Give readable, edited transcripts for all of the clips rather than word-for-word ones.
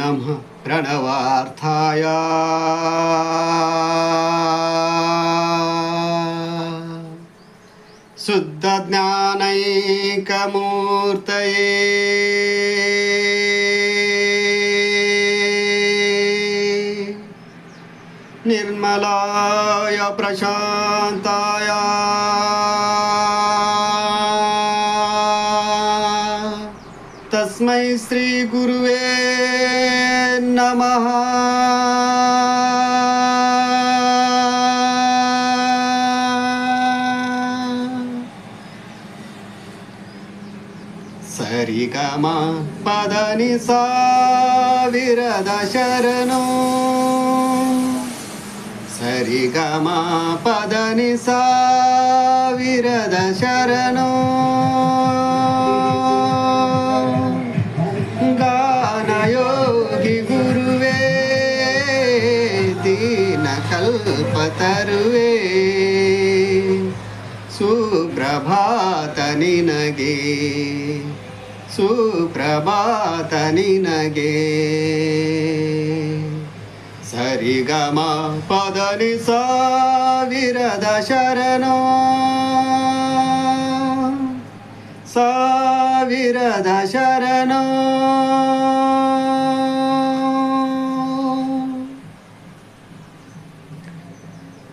नमः प्रणवार्थाय शुद्ध ज्ञानैकमूर्तये निर्मलाय प्रशान्ताय तस्मै श्री गुरुवे नमः। सरिगम पदनि सा विरद शरणो सरिगम पदनि सा विरद शरणो गानयोगी गुरुवे दीन कल्पतरुवे सुप्रभात निनगे सुप्रभात निनगे सरिगम पदनि सा विरद शरणो सा विरद शरणो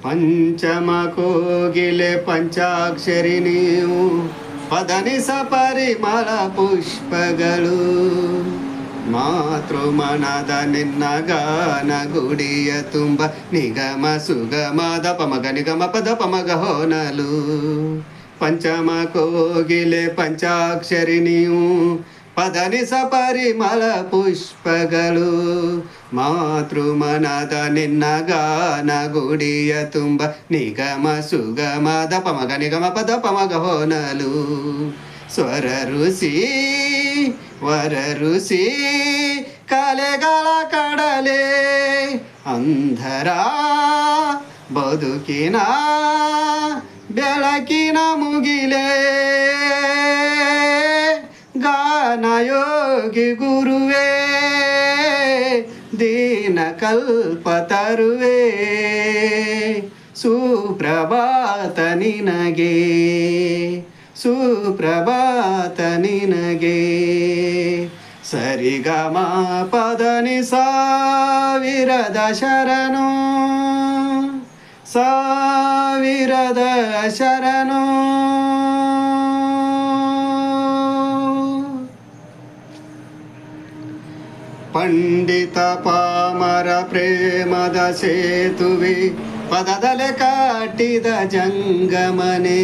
पंचम कोगिले पंचाक्षरी नीवु पदनि स परिमಳ पुष्पगळु मातृमनद निन्न गान गुडिय ತುಂಬ ನಿಗಮ ಸುಗಮ ದಪಮಗ ನಿಗಮ ಪದಪಮಗ ಹೋನಲು पंचम कोगिले पंचाक्षरी नीवु पदनि स परिमಳ पुष्पगळु मातृमनद निन्न गान गुडिय ತುಂಬ निगम सुगम दपमग निगम पदपमग होनಲು ಸ್ವರ ಋಷಿ ವರ ಋಷಿ ಕಲೆಗಳ ಕಡಲೆ ಅಂಧರ ಬದುಕಿನ ಬೆಳಕಿನ ಮುಗಿಲೆ ಗಾನಯೋಗಿ ಗುರುವೇ ದೀನ ಕಲ್ಪತರುವೆ ಸುಪ್ರಭಾತ ನಿನಗೆ ಸುಪ್ರಭಾತ ನಿನಗೆ ಸರಿಗಮ ಪದನಿ ಸ ವಿರದ ಶರಣೋ ಸ ವಿರದ ಶರಣೋ पंडित पामर प्रेमद सेतुवे पददले काटिद जंगमने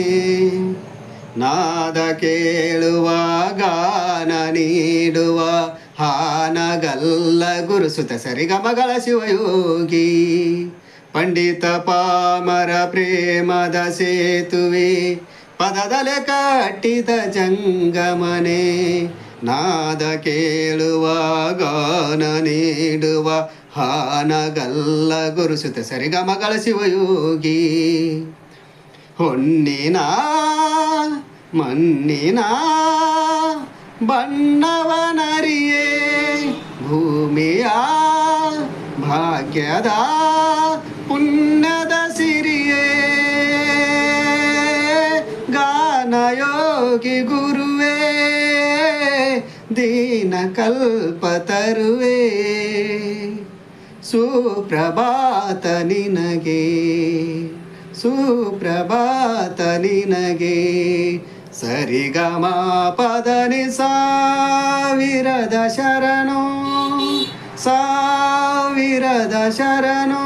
नाद केಳುವ ಗಾನ ನೀಡುವ ಹಾನಗಲ್ಲ ಗುರುಸುತ ಸರಿಗಮಗಳ ಶಿವಯೋಗಿ पंडित पामर प्रेमद सेतुवे पददले काटिद जंगमने नाद ಕೇಳುವ ಗಾನ ನೀಡುವ ಹಾನಗಲ್ಲ ಗುರುಸುತ ಸರಿಗಮಗಳ ಶಿವಯೋಗಿ ಹೊನ್ನಿನ ಮಣ್ಣಿನ ಬಣ್ಣವನರಿಯೇ ಭೂಮಿಯ ಭಾಗ್ಯದ ಪುಣ್ಯದ ಸಿರಿಯೇ ಗಾನಯೋಗಿ ಗುರುವೇ ದೀನ ಕಲ್ಪತರುವೆ ಸುಪ್ರಭಾತ ನಿನಗೆ ಸುಪ್ರಭಾತ ನಿನಗೆ ಸರಿಗಮ ಪದನಿ ಸ ವಿರದ ಶರಣೋ ಸ ವಿರದ ಶರಣೋ